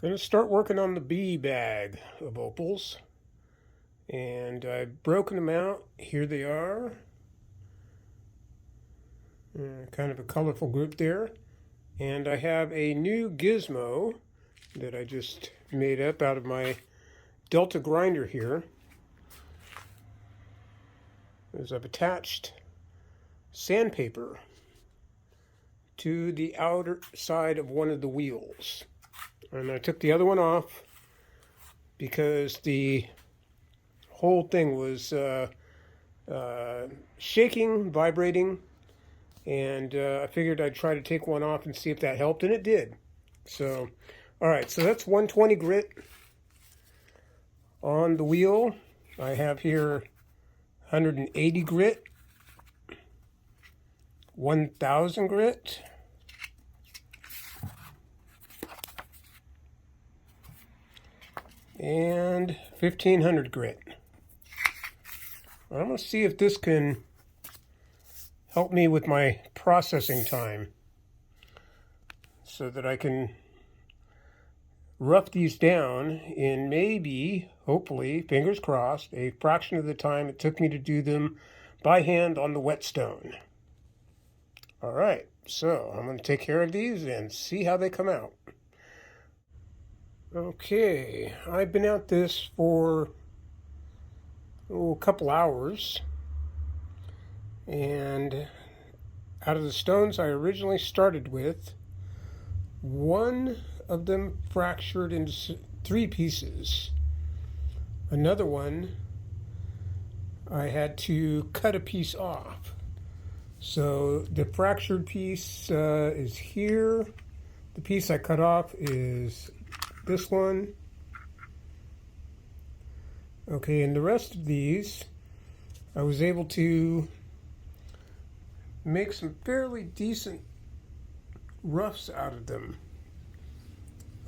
Going to start working on the bee bag of opals, and I've broken them out. Here they are. Kind of a colorful group there. And I have a new gizmo that I just made up out of my Delta grinder here. As I've attached sandpaper to the outer side of one of the wheels. And I took the other one off because the whole thing was shaking, vibrating, and I figured I'd try to take one off and see if that helped, and it did. So, all right, so that's 120 grit on the wheel. I have here 180 grit, 1000 grit, and 1500 grit. I'm going to see if this can help me with my processing time so that I can rough these down in maybe, hopefully, fingers crossed, a fraction of the time it took me to do them by hand on the whetstone. All right, so I'm going to take care of these and see how they come out. Okay, I've been at this for a couple hours, and out of the stones I originally started with, one of them fractured into 3 pieces. Another one, I had to cut a piece off. So the fractured piece is here. The piece I cut off is this one. Okay, and the rest of these, I was able to make some fairly decent roughs out of them.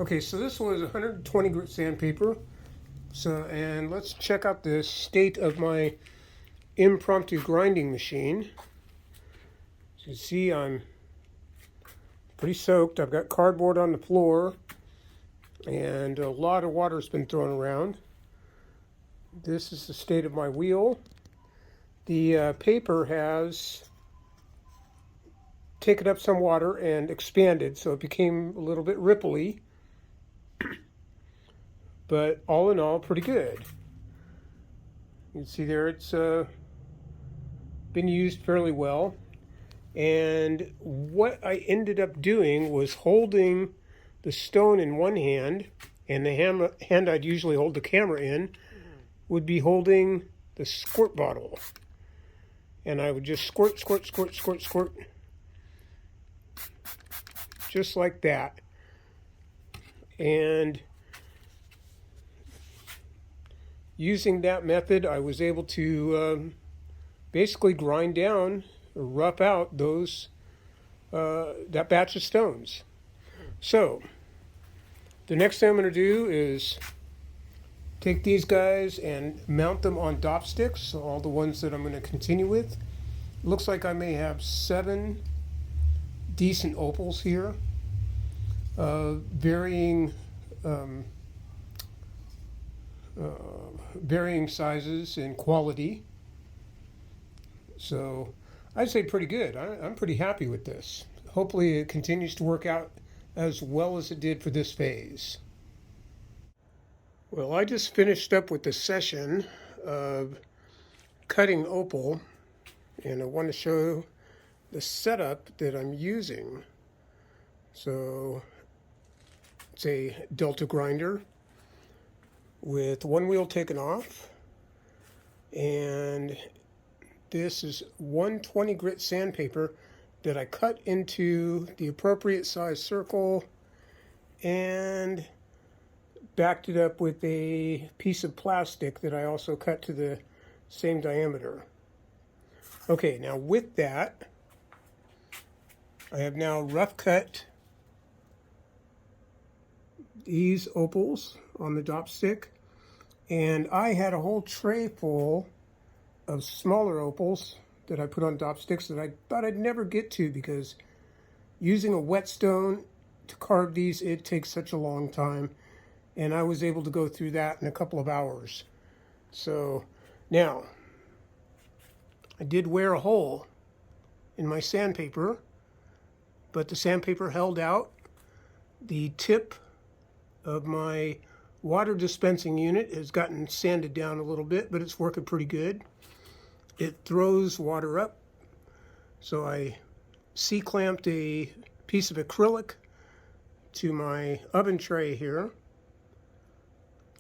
Okay, so this was 120 grit sandpaper. So, and let's check out the state of my impromptu grinding machine. As you see, I'm pretty soaked. I've got cardboard on the floor, and a lot of water's been thrown around. This is the state of my wheel. The paper has taken up some water and expanded, so it became a little bit ripply. But all in all, pretty good. You can see there it's been used fairly well. And what I ended up doing was holding the stone in one hand, and the hand I'd usually hold the camera in would be holding the squirt bottle. And I would just squirt, squirt, squirt, squirt, squirt. Just like that. And using that method, I was able to basically grind down or rough out those that batch of stones. So the next thing I'm going to do is take these guys and mount them on dop sticks, all the ones that I'm going to continue with. Looks like I may have 7 decent opals here, varying sizes and quality. So I'd say pretty good. I'm pretty happy with this. Hopefully it continues to work out as well as it did for this phase. Well, I just finished up with the session of cutting opal, and I want to show the setup that I'm using. So it's a Delta grinder with one wheel taken off, and this is 120 grit sandpaper that I cut into the appropriate size circle and backed it up with a piece of plastic that I also cut to the same diameter. Okay, now with that, I have now rough cut these opals on the dop stick, and I had a whole tray full of smaller opals that I put on dop sticks that I thought I'd never get to because using a whetstone to carve these, it takes such a long time. and I was able to go through that in a couple of hours. So now, I did wear a hole in my sandpaper, but the sandpaper held out. The tip of my water dispensing unit has gotten sanded down a little bit, but it's working pretty good. It throws water up. So I C-clamped a piece of acrylic to my oven tray here,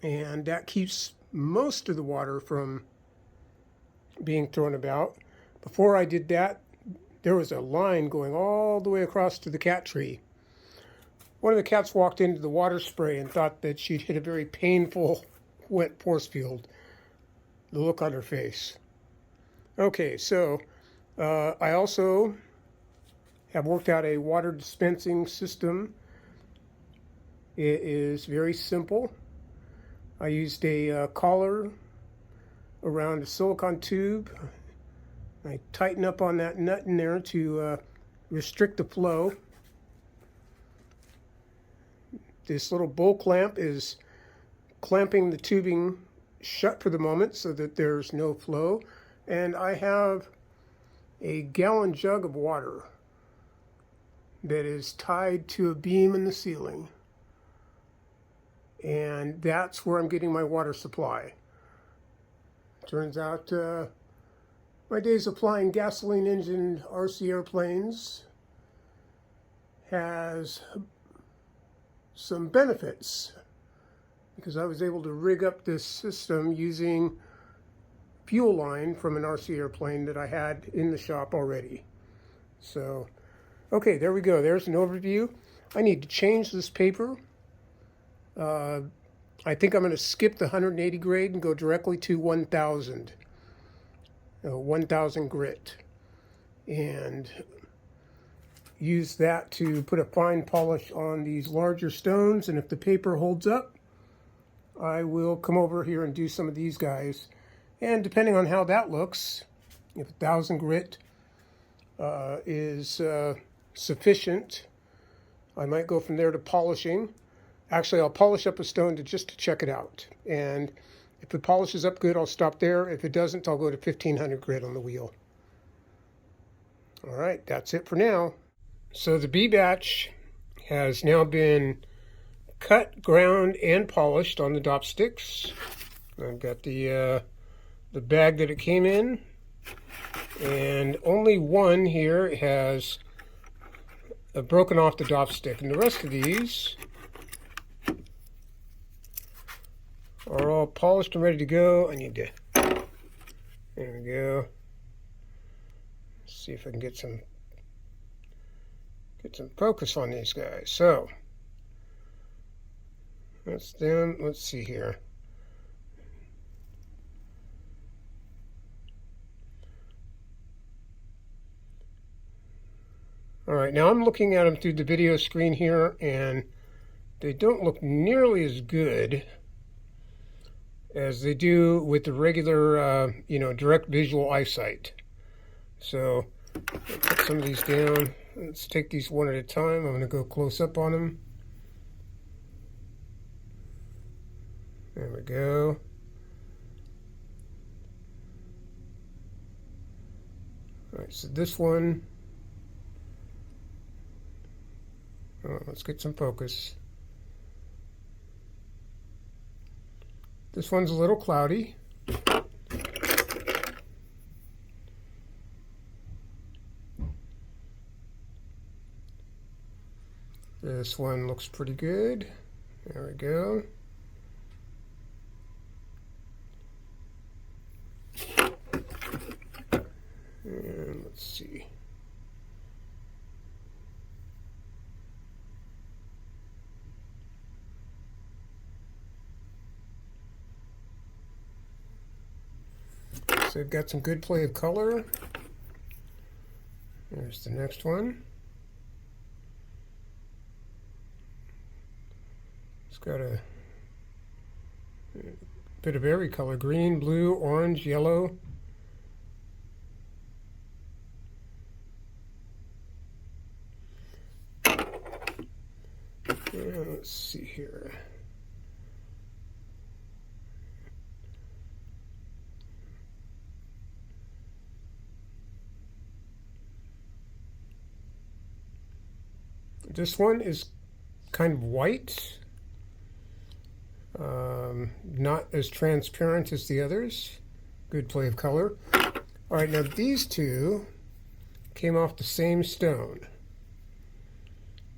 and that keeps most of the water from being thrown about. Before I did that, there was a line going all the way across to the cat tree. One of the cats walked into the water spray and thought that she'd hit a very painful wet force field. The look on her face. Okay, so I also have worked out a water dispensing system. It is very simple. I used a collar around a silicone tube. I tighten up on that nut in there to restrict the flow. This little bowl clamp is clamping the tubing shut for the moment so that there's no flow. And I have a gallon jug of water that is tied to a beam in the ceiling. And that's where I'm getting my water supply. Turns out my days of flying gasoline engined RC airplanes has some benefits, because I was able to rig up this system using fuel line from an RC airplane that I had in the shop already. So, okay, there we go. There's an overview. I need to change this paper. I think I'm going to skip the 180 grade and go directly to 1000. 1000 grit. And use that to put a fine polish on these larger stones, and if the paper holds up, I will come over here and do some of these guys. And depending on how that looks, if 1000 grit is sufficient, I might go from there to polishing. Actually, I'll polish up a stone just to check it out, and if it polishes up good, I'll stop there. If it doesn't, I'll go to 1500 grit on the wheel. All right, that's it for now. So the B batch has now been cut, ground, and polished on the dop sticks. I've got the bag that it came in, and only one here has broken off the dop stick, and the rest of these are all polished and ready to go. I need to, there we go. Let's see if I can get some focus on these guys. So that's them. Let's see here. All right, now I'm looking at them through the video screen here, and they don't look nearly as good as they do with the regular, direct visual eyesight. So I'll put some of these down. Let's take these one at a time. I'm going to go close up on them. There we go. All right, so this one, let's get some focus. This one's a little cloudy. This one looks pretty good. There we go. And let's see. So they've got some good play of color. There's the next one. It's got a bit of every color: green, blue, orange, yellow. And let's see here. This one is kind of white, not as transparent as the others. Good play of color. All right, now these two came off the same stone.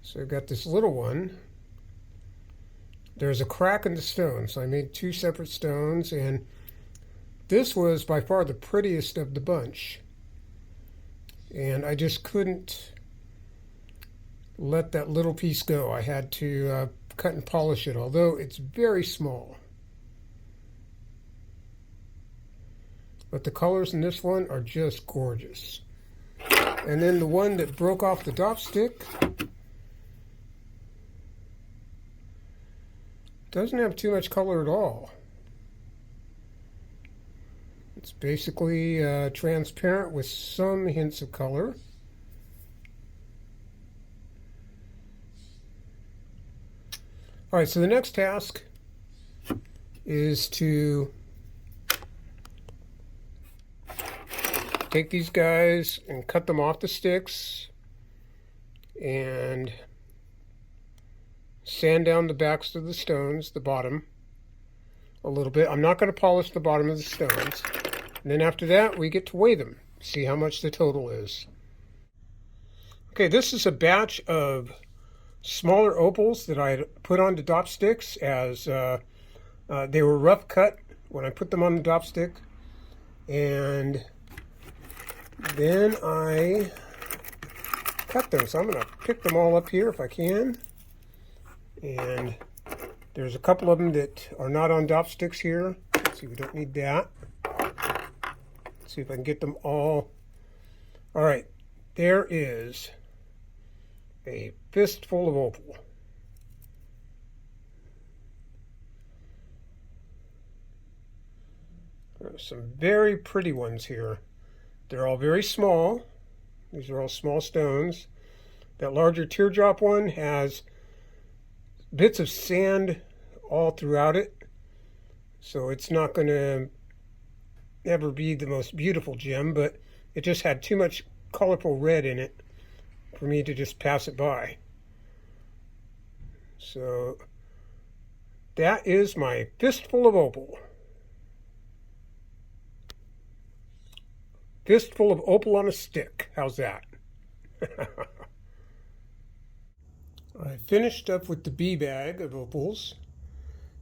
So I've got this little one. There's a crack in the stone, so I made two separate stones, and this was by far the prettiest of the bunch. And I just couldn't let that little piece go. I had to cut and polish it, although it's very small. But the colors in this one are just gorgeous. And then the one that broke off the dop stick doesn't have too much color at all. It's basically transparent with some hints of color. All right, so the next task is to take these guys and cut them off the sticks and sand down the backs of the stones, the bottom, a little bit. I'm not going to polish the bottom of the stones. And then after that, we get to weigh them, see how much the total is. Okay, this is a batch of smaller opals that I had put onto dop sticks as they were rough cut when I put them on the dop stick. And then I cut them. So I'm going to pick them all up here if I can. And there's a couple of them that are not on dop sticks here. Let's see, we don't need that. Let's see if I can get them all. All right, there is a fistful of opal. There's some very pretty ones here. They're all very small. These are all small stones. That larger teardrop one has bits of sand all throughout it, so it's not going to ever be the most beautiful gem, but it just had too much colorful red in it for me to just pass it by. So that is my fistful of opal. Fistful of opal on a stick. How's that? I finished up with the bee bag of opals,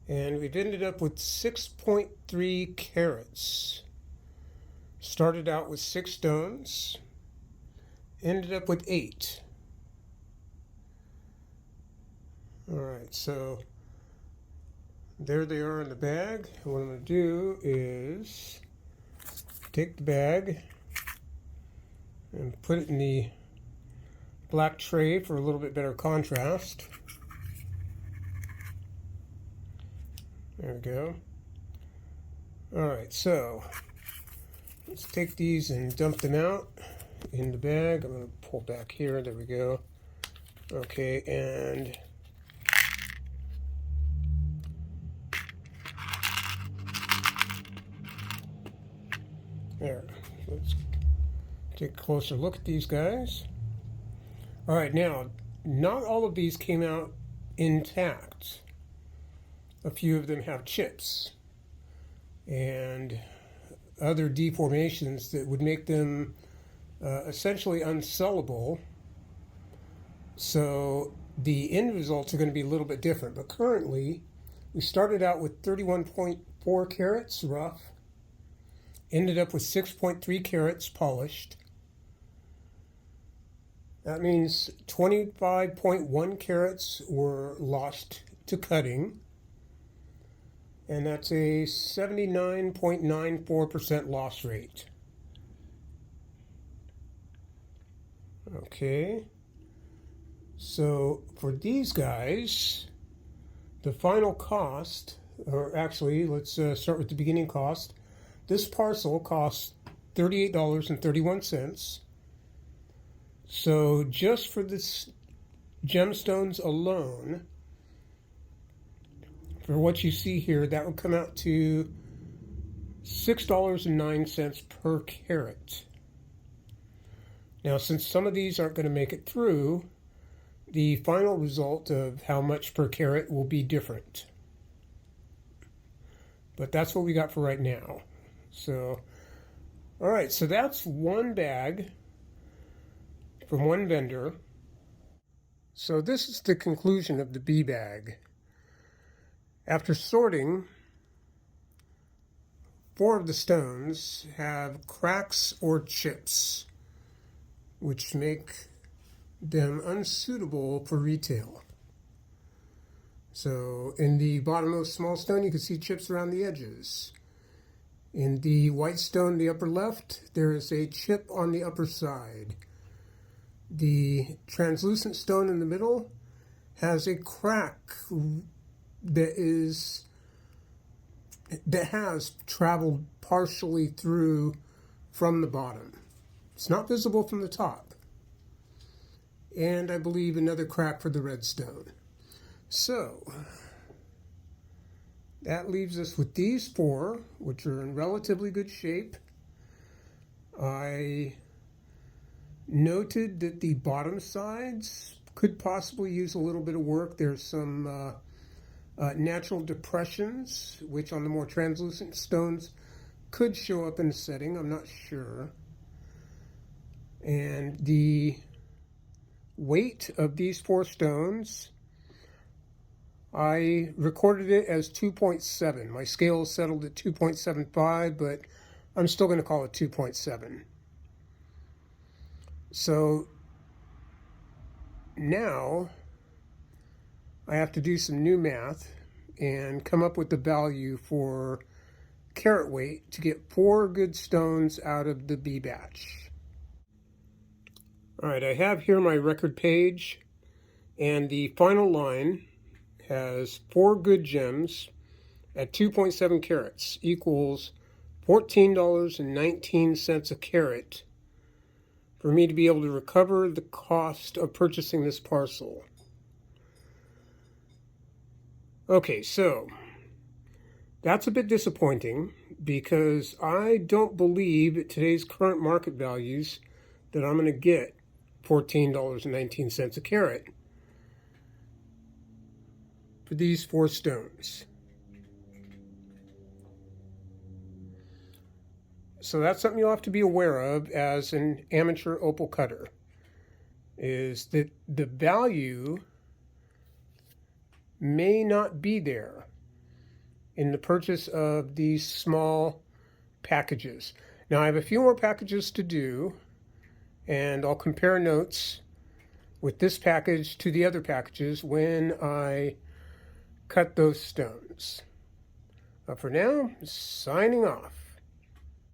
and we've ended up with 6.3 carats. Started out with 6 stones, ended up with 8. All right, so there they are in the bag. And what I'm going to do is take the bag and put it in the black tray for a little bit better contrast. There we go. All right, so let's take these and dump them out in the bag. I'm going to pull back here. There we go. Okay, and there. Let's take a closer look at these guys. All right, now, not all of these came out intact. A few of them have chips and other deformations that would make them essentially unsellable. So the end results are going to be a little bit different. But currently, we started out with 31.4 carats rough, ended up with 6.3 carats polished. That means 25.1 carats were lost to cutting, and that's a 79.94% loss rate. Okay, so for these guys, the final cost, or actually, let's start with the beginning cost. This parcel costs $38.31. So just for this gemstones alone, for what you see here, that would come out to $6.09 per carat. Now, since some of these aren't going to make it through, the final result of how much per carat will be different. But that's what we got for right now. So, all right, so that's one bag from one vendor. So this is the conclusion of the B bag. After sorting, 4 of the stones have cracks or chips, which make them unsuitable for retail. So in the bottommost small stone, you can see chips around the edges. In the white stone, the upper left, there is a chip on the upper side. The translucent stone in the middle has a crack that has traveled partially through from the bottom. It's not visible from the top. And I believe another crack for the red stone. So that leaves us with these 4, which are in relatively good shape. I noted that the bottom sides could possibly use a little bit of work. There's some natural depressions, which on the more translucent stones could show up in the setting. I'm not sure. And the weight of these 4 stones, I recorded it as 2.7. My scale is settled at 2.75, but I'm still going to call it 2.7. So now I have to do some new math and come up with the value for carat weight to get 4 good stones out of the B batch. All right, I have here my record page, and the final line has 4 good gems at 2.7 carats equals $14.19 a carat for me to be able to recover the cost of purchasing this parcel. Okay, so that's a bit disappointing because I don't believe at today's current market values that I'm going to get $14.19 a carat for these 4 stones. So that's something you'll have to be aware of as an amateur opal cutter, is that the value may not be there in the purchase of these small packages. Now I have a few more packages to do, and I'll compare notes with this package to the other packages when I cut those stones. But for now, signing off.